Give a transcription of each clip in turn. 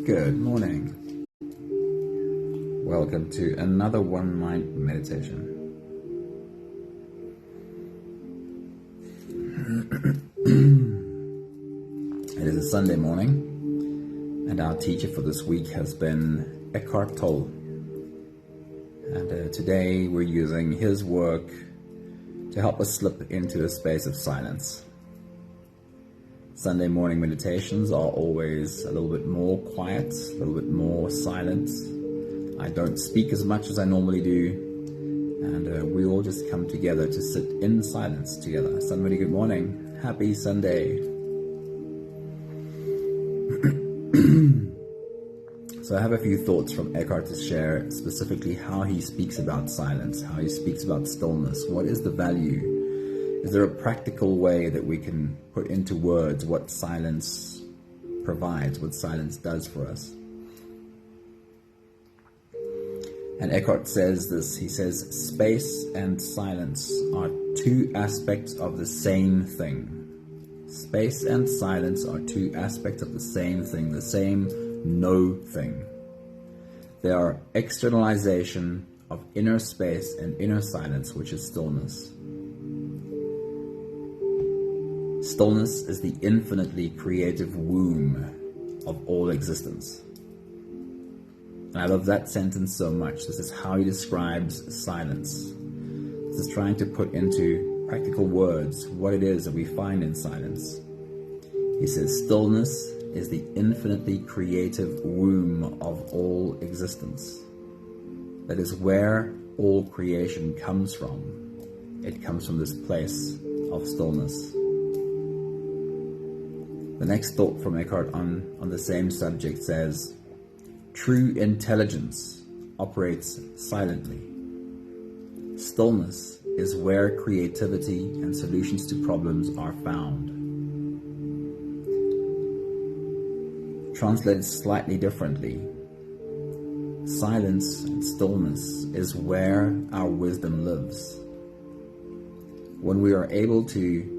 Good morning. Welcome to another One Mind meditation. It is a Sunday morning, and our teacher for this week has been Eckhart Tolle. And today we're using his work to help us slip into a space of silence. Sunday morning meditations are always a little bit more quiet, a little bit more silent. I don't speak as much as I normally do, and we all just come together to sit in silence together. Somebody, good morning. Happy Sunday. So I have a few thoughts from Eckhart to share, specifically how he speaks about silence, how he speaks about stillness. What is the value? Is there a practical way that we can put into words what silence provides, what silence does for us? And Eckhart says this, he says, space and silence are two aspects of the same thing. Space and silence are two aspects of the same thing, the same no thing. They are externalization of inner space and inner silence, which is stillness. Stillness is the infinitely creative womb of all existence. And I love that sentence so much. This is how he describes silence. This is trying to put into practical words what it is that we find in silence. He says, stillness is the infinitely creative womb of all existence. That is where all creation comes from. It comes from this place of stillness. The next thought from Eckhart on the same subject says, true intelligence operates silently. Stillness is where creativity and solutions to problems are found. Translated slightly differently, silence and stillness is where our wisdom lives. When we are able to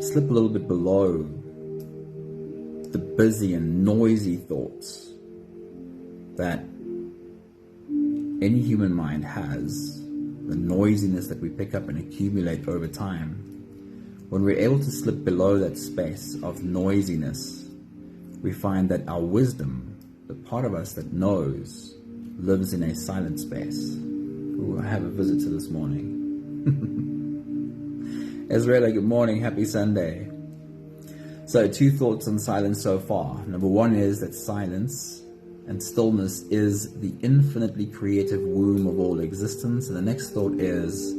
slip a little bit below the busy and noisy thoughts that any human mind has, the noisiness that we pick up and accumulate over time, when we're able to slip below that space of noisiness, we find that our wisdom, the part of us that knows, lives in a silent space. Ooh, I have a visitor this morning. Ezra, good morning, happy Sunday. So 2 thoughts on silence so far. Number 1 is that silence and stillness is the infinitely creative womb of all existence. And the next thought is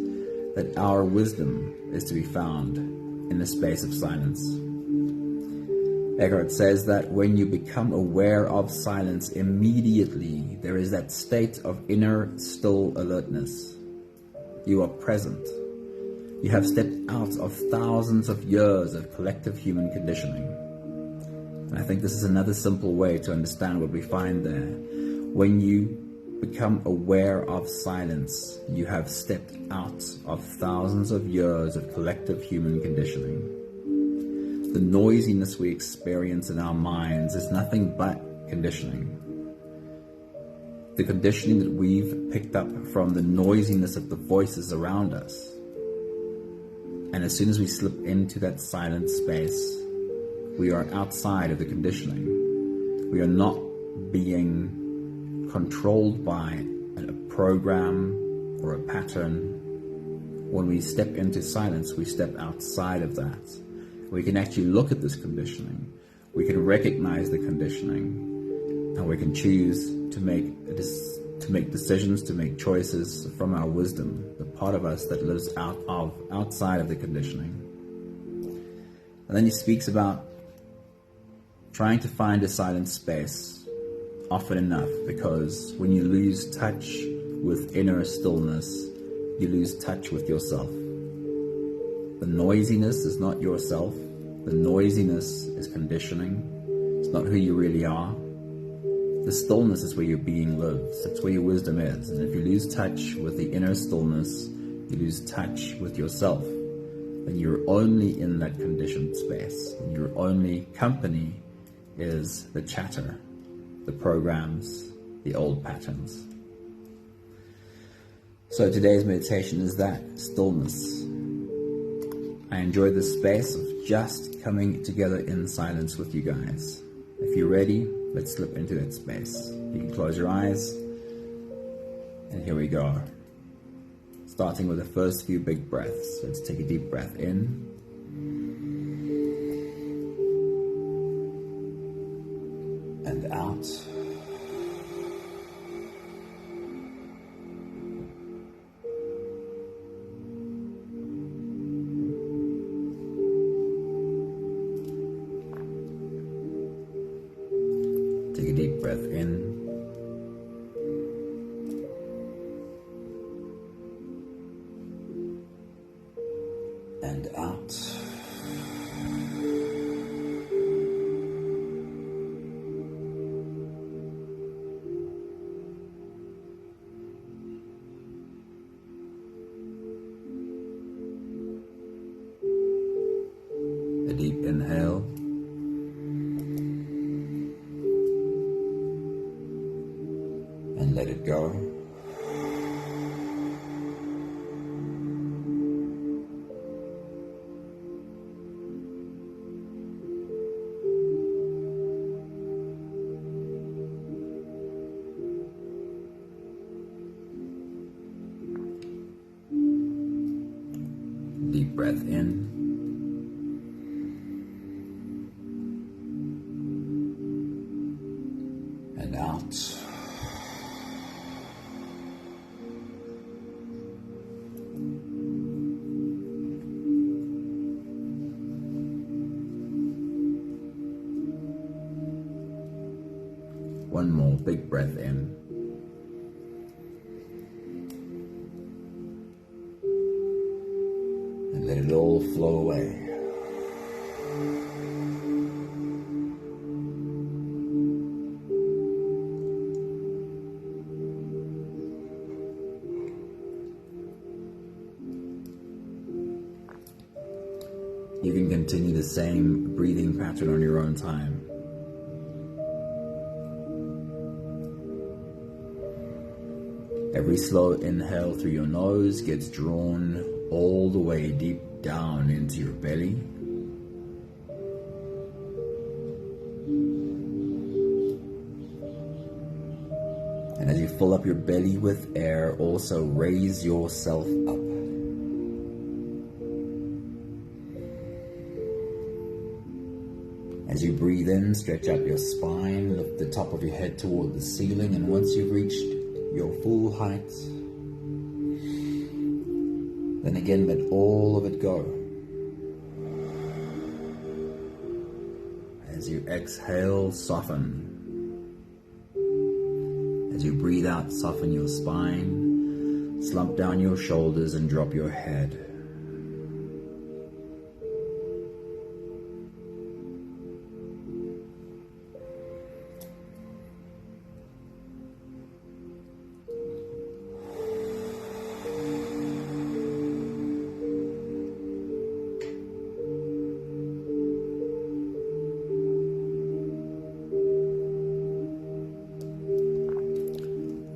that our wisdom is to be found in the space of silence. Eckhart says that when you become aware of silence, immediately there is that state of inner still alertness. You are present. You have stepped out of thousands of years of collective human conditioning. And I think this is another simple way to understand what we find there. When you become aware of silence, you have stepped out of thousands of years of collective human conditioning. The noisiness we experience in our minds is nothing but conditioning. The conditioning that we've picked up from the noisiness of the voices around us. And as soon as we slip into that silent space, we are outside of the conditioning. We are not being controlled by a program or a pattern. When we step into silence, we step outside of that. We can actually look at this conditioning. We can recognize the conditioning, and we can choose to make decisions, to make choices from our wisdom, the part of us that lives outside of the conditioning. And then he speaks about trying to find a silent space often enough, because when you lose touch with inner stillness, you lose touch with yourself. The noisiness is not yourself. The noisiness is conditioning. It's not who you really are. The stillness is where your being lives. That's where your wisdom is. And if you lose touch with the inner stillness, you lose touch with yourself. Then you're only in that conditioned space. And you're only company is the chatter, the programs, the old patterns. So today's meditation is that, stillness. I enjoy the space of just coming together in silence with you guys. If you're ready, let's slip into that space. You can close your eyes, and here we go. Starting with the first few big breaths. Let's take a deep breath in. And out. Take a deep breath in. And out. A deep inhale. And let it go. Deep breath in. And out. One more big breath in. And let it all flow away. You can continue the same breathing pattern on your own time. Every slow inhale through your nose gets drawn all the way deep down into your belly. And as you fill up your belly with air, also raise yourself up. As you breathe in, stretch out your spine, lift the top of your head toward the ceiling, and once you've reached your full height, then again let all of it go. As you exhale, soften. As you breathe out, soften your spine, slump down your shoulders and drop your head.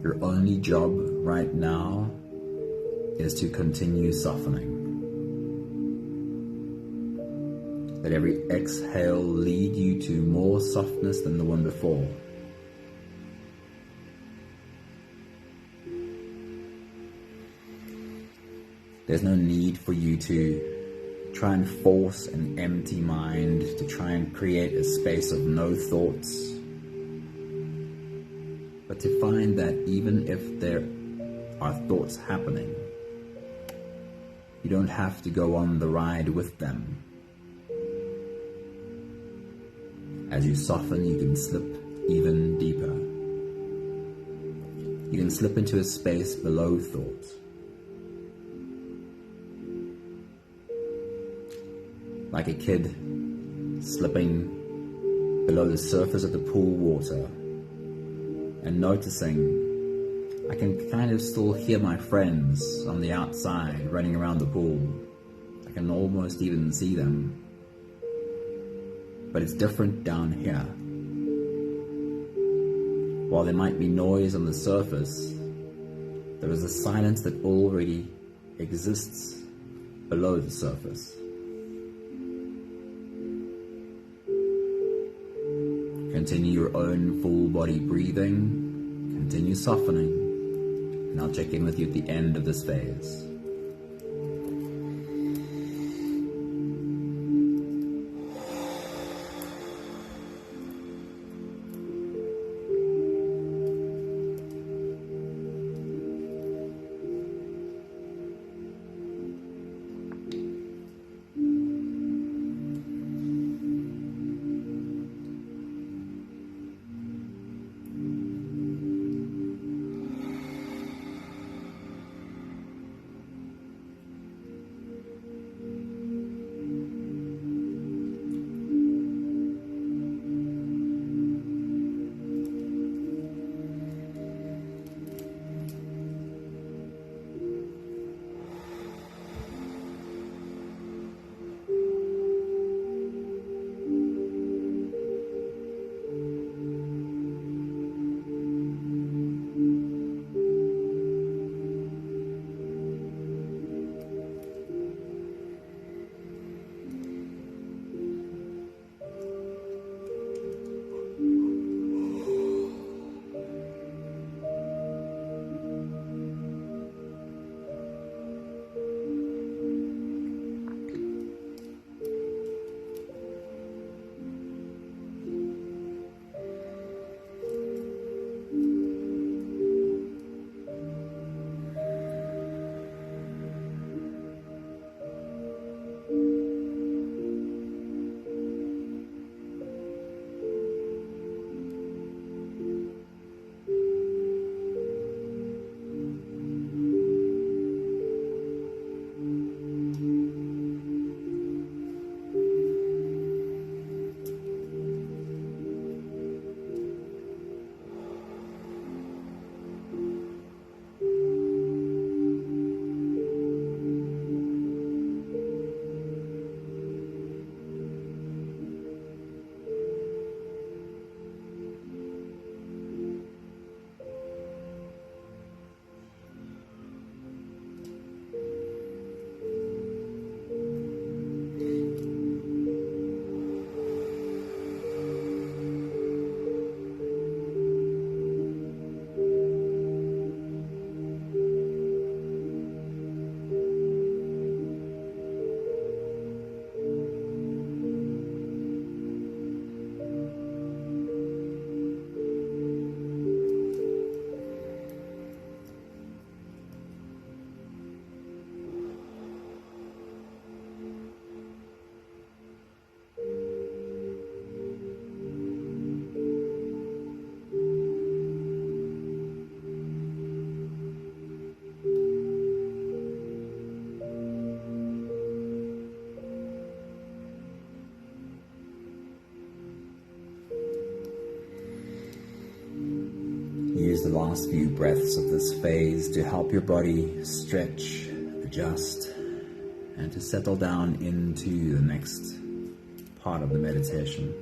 Your only job right now is to continue softening. Let every exhale lead you to more softness than the one before. There's no need for you to try and force an empty mind, to try and create a space of no thoughts. But to find that even if there are thoughts happening, you don't have to go on the ride with them. As you soften, you can slip even deeper. You can slip into a space below thought. Like a kid slipping below the surface of the pool water and noticing I can kind of still hear my friends on the outside running around the pool. I can almost even see them. But it's different down here. While there might be noise on the surface, there is a silence that already exists below the surface. Continue your own full body breathing, continue softening, and I'll check in with you at the end of this phase. Use the last few breaths of this phase to help your body stretch, adjust, and to settle down into the next part of the meditation.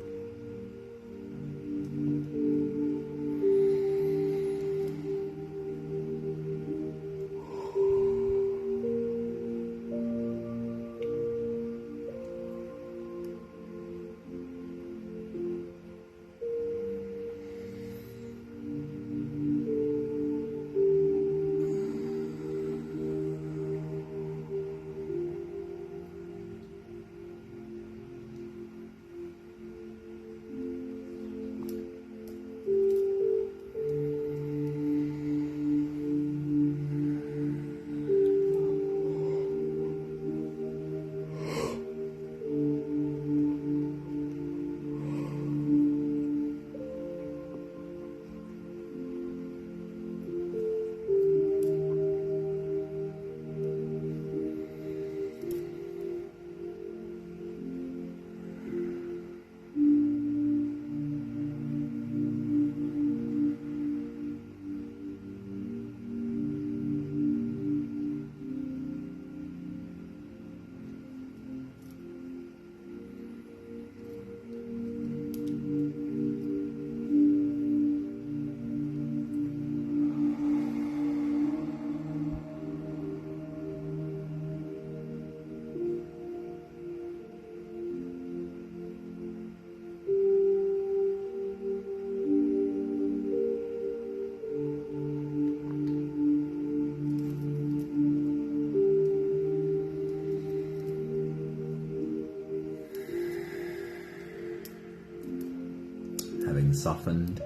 having softened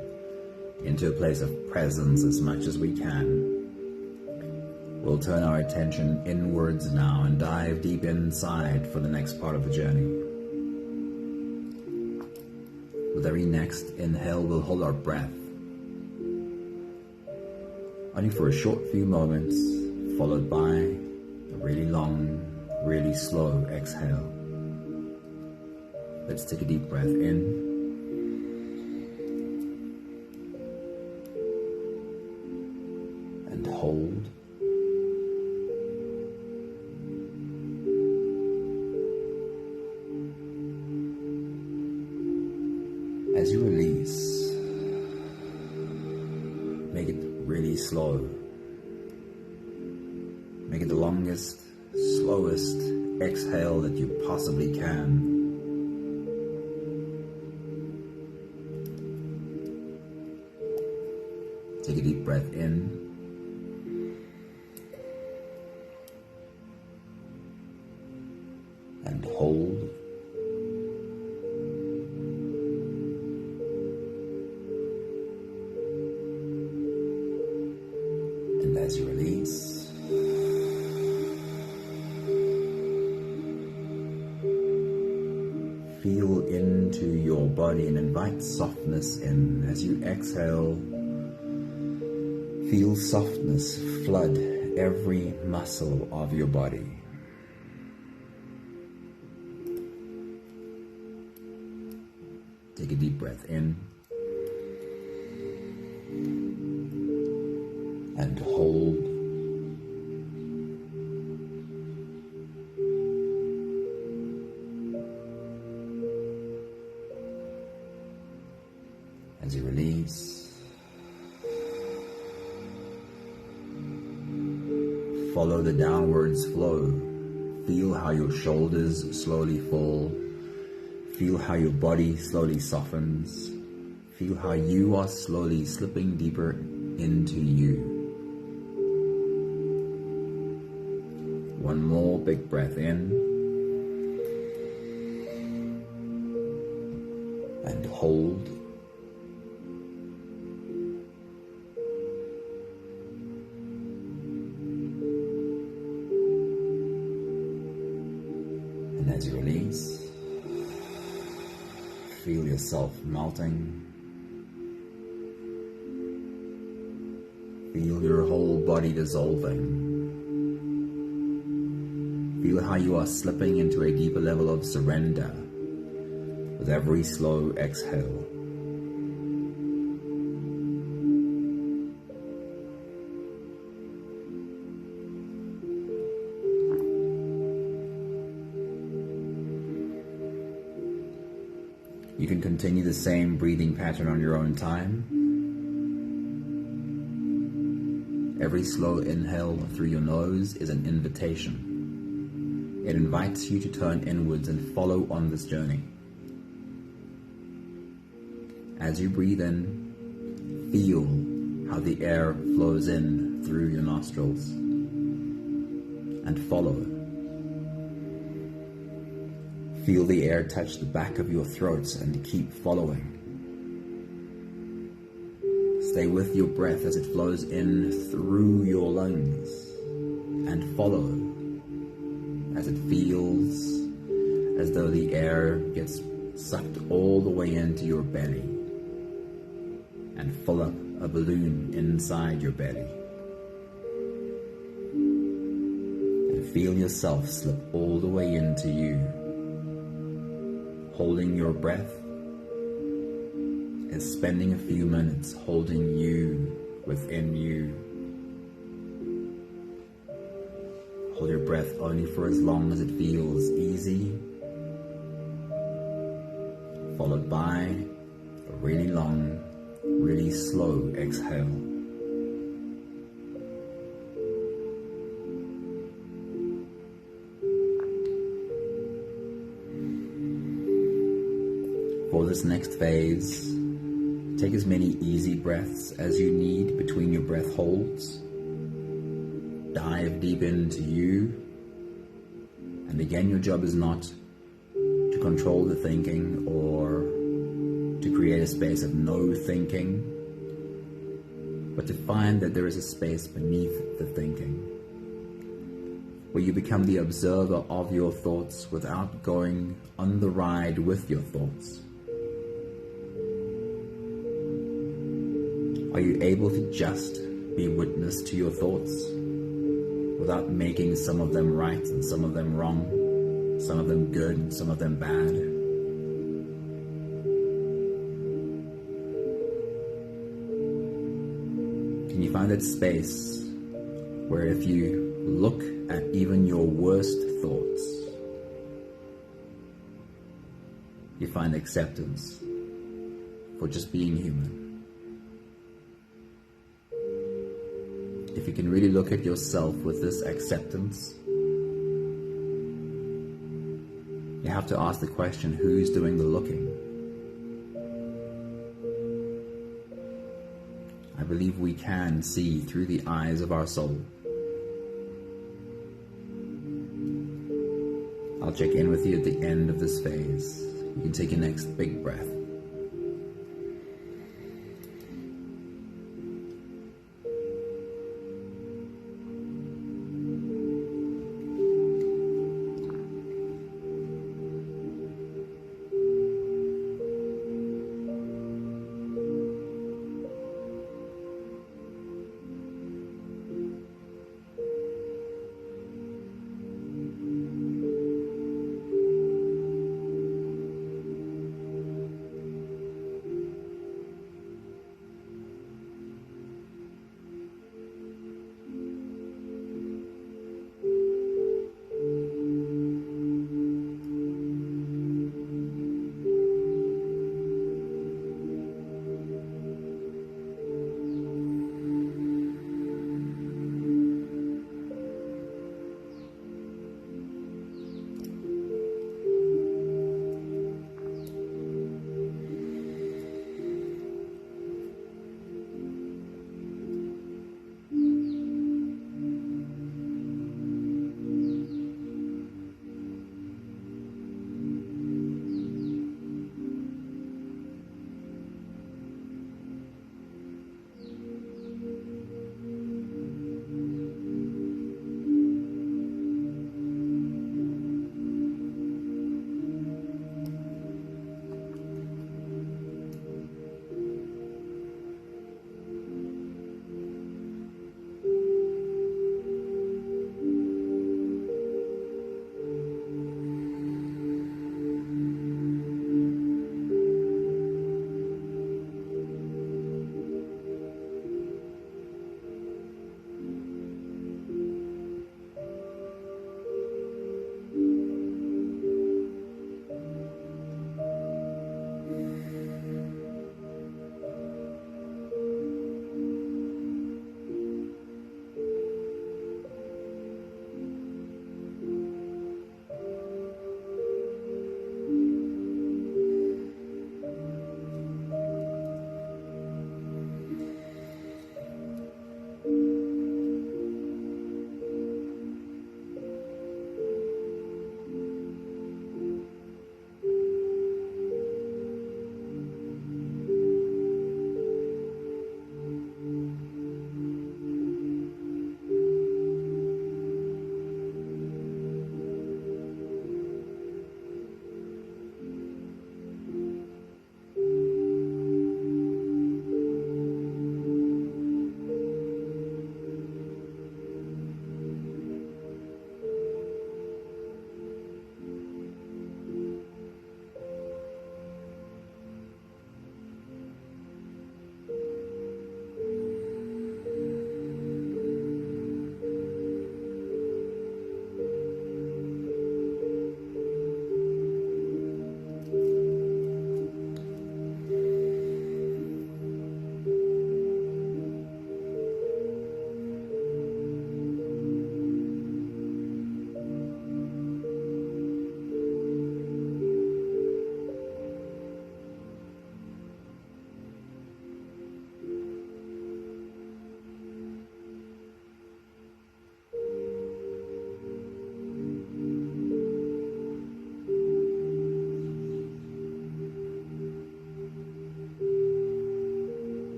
into a place of presence as much as we can, we'll turn our attention inwards now and dive deep inside for the next part of the journey. With every next inhale, we'll hold our breath, only for a short few moments, followed by a really long, really slow exhale. Let's take a deep breath in. And hold. As you release, make it really slow. Make it the longest, slowest exhale that you possibly can. Take a deep breath in. And hold. And as you release, feel into your body and invite softness in. As you exhale, feel softness flood every muscle of your body. Take a deep breath in and hold. As you release, follow the downwards flow. Feel how your shoulders slowly fall. Feel how your body slowly softens. Feel how you are slowly slipping deeper into you. One more big breath in. And hold. And as you release, feel yourself melting. Feel your whole body dissolving. Feel how you are slipping into a deeper level of surrender with every slow exhale. You can continue the same breathing pattern on your own time. Every slow inhale through your nose is an invitation. It invites you to turn inwards and follow on this journey. As you breathe in, feel how the air flows in through your nostrils and follow. Feel the air touch the back of your throat and keep following. Stay with your breath as it flows in through your lungs and follow as it feels as though the air gets sucked all the way into your belly and fill up a balloon inside your belly. And feel yourself slip all the way into you. Holding your breath is spending a few minutes holding you within you. Hold your breath only for as long as it feels easy, followed by a really long, really slow exhale. For this next phase, take as many easy breaths as you need between your breath holds. Dive deep into you. And again, your job is not to control the thinking or to create a space of no thinking, but to find that there is a space beneath the thinking, where you become the observer of your thoughts without going on the ride with your thoughts. Are you able to just be witness to your thoughts without making some of them right and some of them wrong, some of them good and some of them bad? Can you find that space where if you look at even your worst thoughts, you find acceptance for just being human? If you can really look at yourself with this acceptance, you have to ask the question, who's doing the looking? I believe we can see through the eyes of our soul. I'll check in with you at the end of this phase. You can take your next big breath.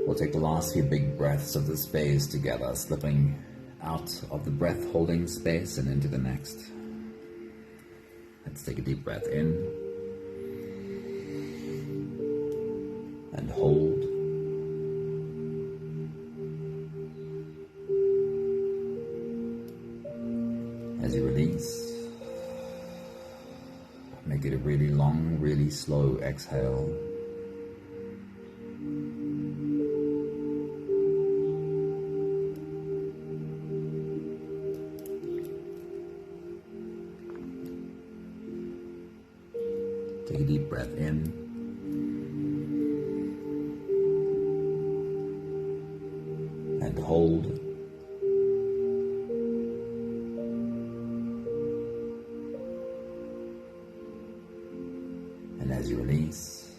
We'll take the last few big breaths of this phase together, slipping out of the breath holding space and into the next. Let's take a deep breath in and hold. As you release, make it a really long, really slow exhale. Take a deep breath in and hold. And as you release,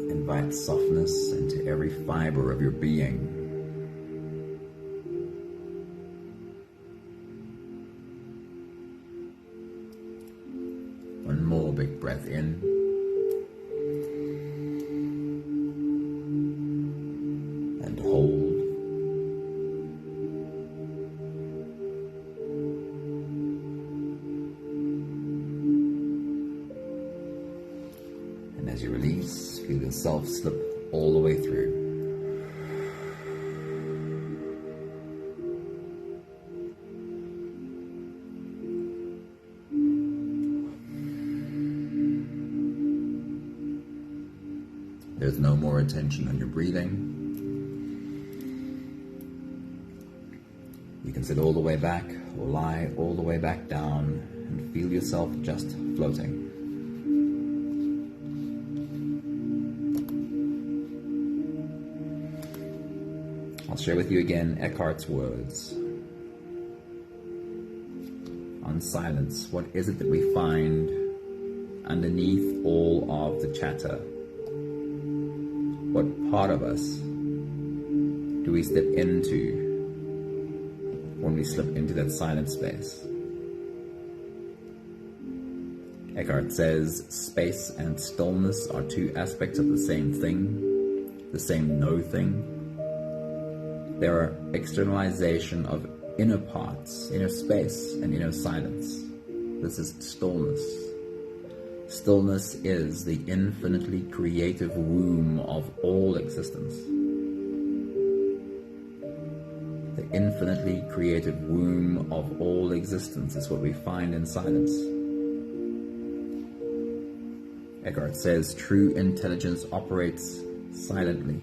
invite softness into every fiber of your being. One more big breath in. And hold. And as you release, feel yourself slip all the way through. There's no more attention on your breathing. You can sit all the way back or lie all the way back down and feel yourself just floating. I'll share with you again Eckhart's words on silence. What is it that we find underneath all of the chatter? What part of us do we step into when we slip into that silent space? Eckhart says space and stillness are two aspects of the same thing, the same no thing. They are externalization of inner parts, inner space and inner silence. This is stillness. Stillness is the infinitely creative womb of all existence. The infinitely creative womb of all existence is what we find in silence. Eckhart says true intelligence operates silently.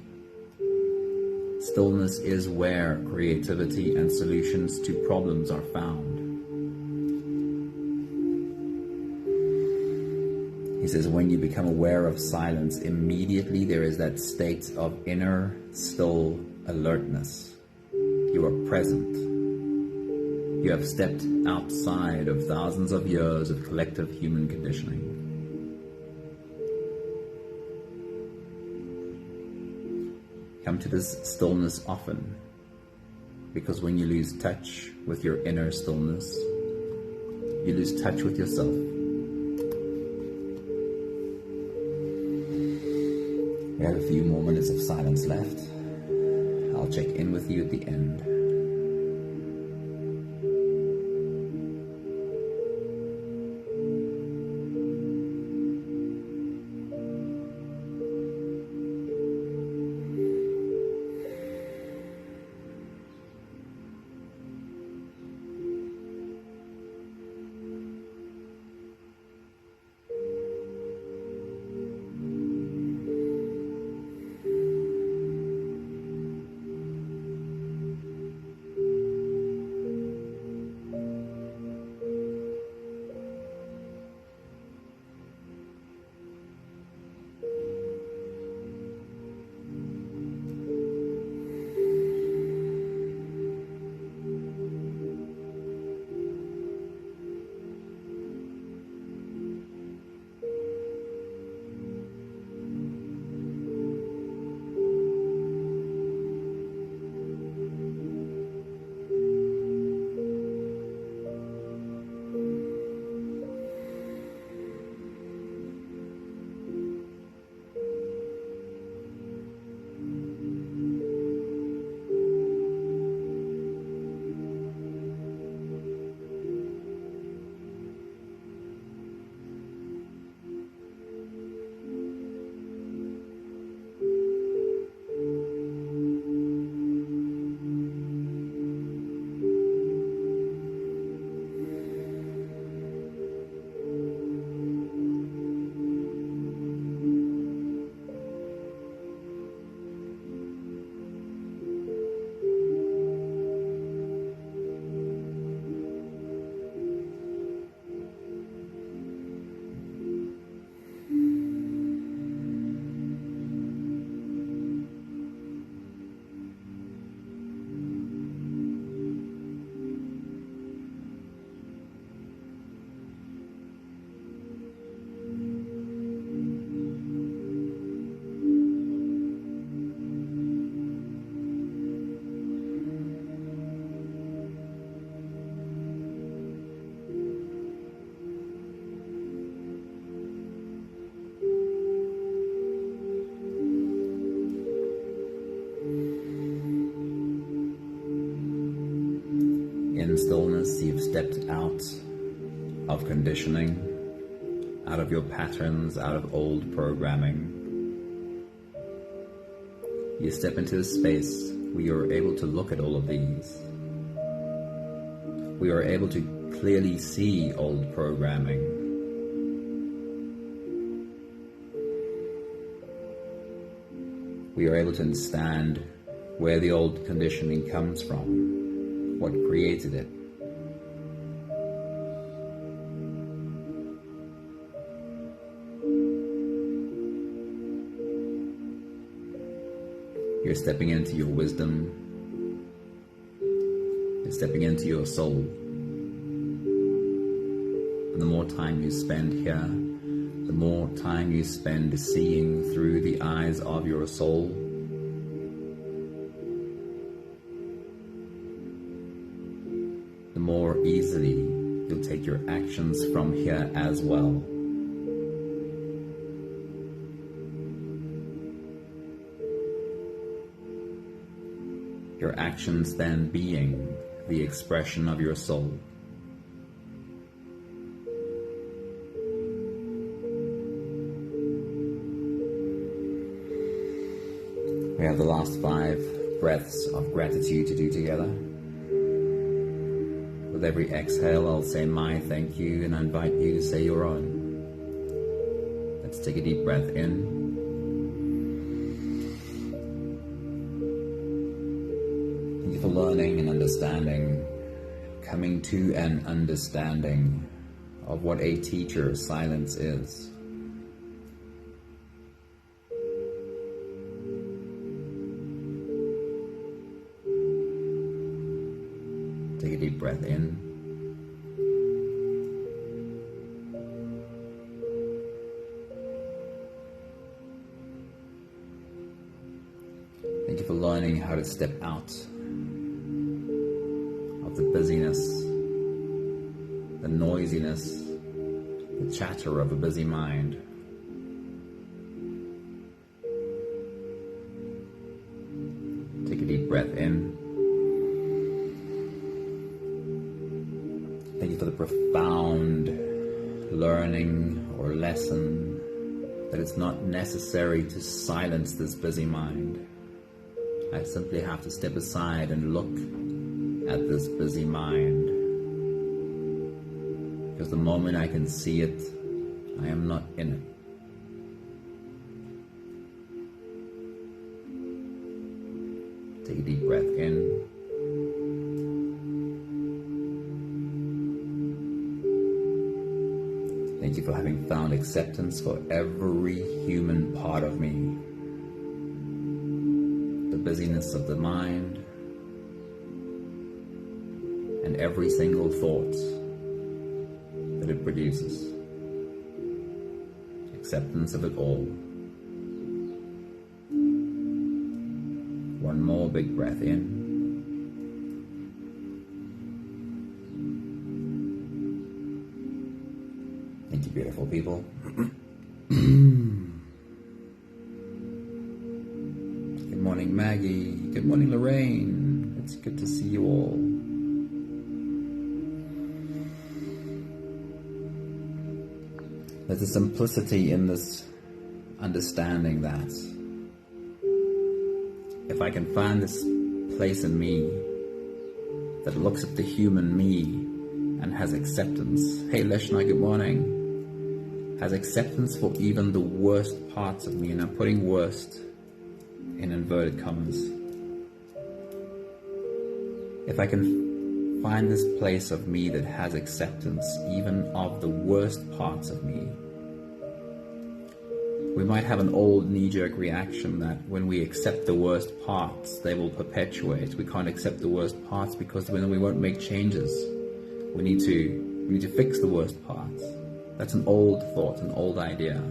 Stillness is where creativity and solutions to problems are found. He says when you become aware of silence, immediately there is that state of inner, still alertness. You are present. You have stepped outside of thousands of years of collective human conditioning. Come to this stillness often, because when you lose touch with your inner stillness, you lose touch with yourself. We have a few more minutes of silence left. I'll check in with you at the end. stillness, you've stepped out of conditioning, out of your patterns, out of old programming. You step into a space where you're able to look at all of these. We are able to clearly see old programming. We are able to understand where the old conditioning comes from, what created it. You're stepping into your wisdom. You're stepping into your soul. And the more time you spend here, the more time you spend seeing through the eyes of your soul, the more easily you'll take your actions from here as well. Your actions then being the expression of your soul. We have the last 5 breaths of gratitude to do together. With every exhale, I'll say my thank you, and I invite you to say your own. Let's take a deep breath in. Thank you for learning and understanding, coming to an understanding of what a teacher silence is. Take a deep breath in. Thank you for learning how to step out of the busyness, the noisiness, the chatter of a busy mind. Take a deep breath in. Thank you for the profound learning or lesson that it's not necessary to silence this busy mind. I simply have to step aside and look at this busy mind. Because the moment I can see it, I am not in it. Take a deep breath in. Thank you for having found acceptance for every human part of me. The busyness of the mind and every single thought that it produces. Acceptance of it all. One more big breath in. Thank you, beautiful people. Good morning, Maggie. Good morning, Lorraine. It's good to see you all. There's a simplicity in this understanding that if I can find this place in me that looks at the human me and has acceptance. Hey, Leshna, good morning. Has acceptance for even the worst parts of me, and I'm putting worst in inverted commas. If I can find this place of me that has acceptance even of the worst parts of me, we might have an old knee-jerk reaction that when we accept the worst parts, they will perpetuate. We can't accept the worst parts because then we won't make changes. We need to fix the worst parts. That's an old thought, an old idea.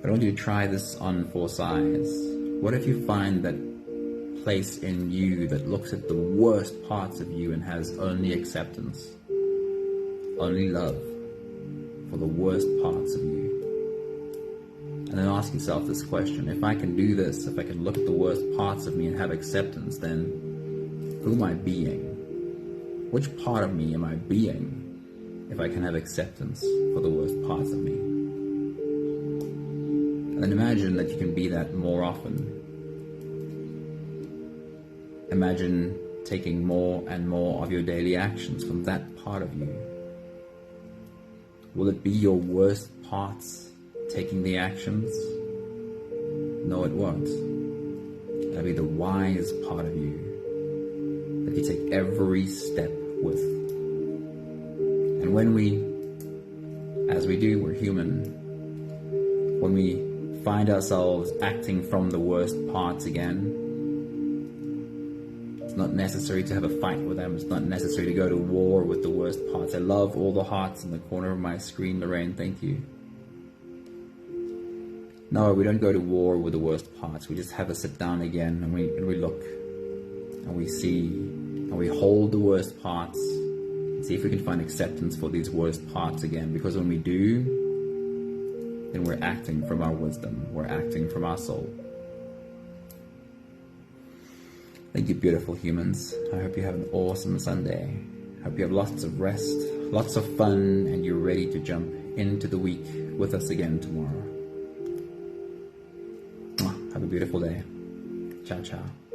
But I want you to try this on for size. What if you find that place in you that looks at the worst parts of you and has only acceptance, only love for the worst parts of you? And then ask yourself this question: if I can do this, if I can look at the worst parts of me and have acceptance, then who am I being? Which part of me am I being if I can have acceptance for the worst parts of me? And then imagine that you can be that more often. Imagine taking more and more of your daily actions from that part of you. Will it be your worst parts taking the actions? No, it won't. It'll be the wise part of you that you take every step with. And when we, as we do, we're human, when we find ourselves acting from the worst parts again, it's not necessary to have a fight with them. It's not necessary to go to war with the worst parts. I love all the hearts in the corner of my screen, Lorraine, thank you. No, we don't go to war with the worst parts. We just have a sit down again and we look and we see and we hold the worst parts and see if we can find acceptance for these worst parts again. Because when we do, then we're acting from our wisdom. We're acting from our soul. Thank you, beautiful humans. I hope you have an awesome Sunday. I hope you have lots of rest, lots of fun, and you're ready to jump into the week with us again tomorrow. Have a beautiful day. Ciao, ciao.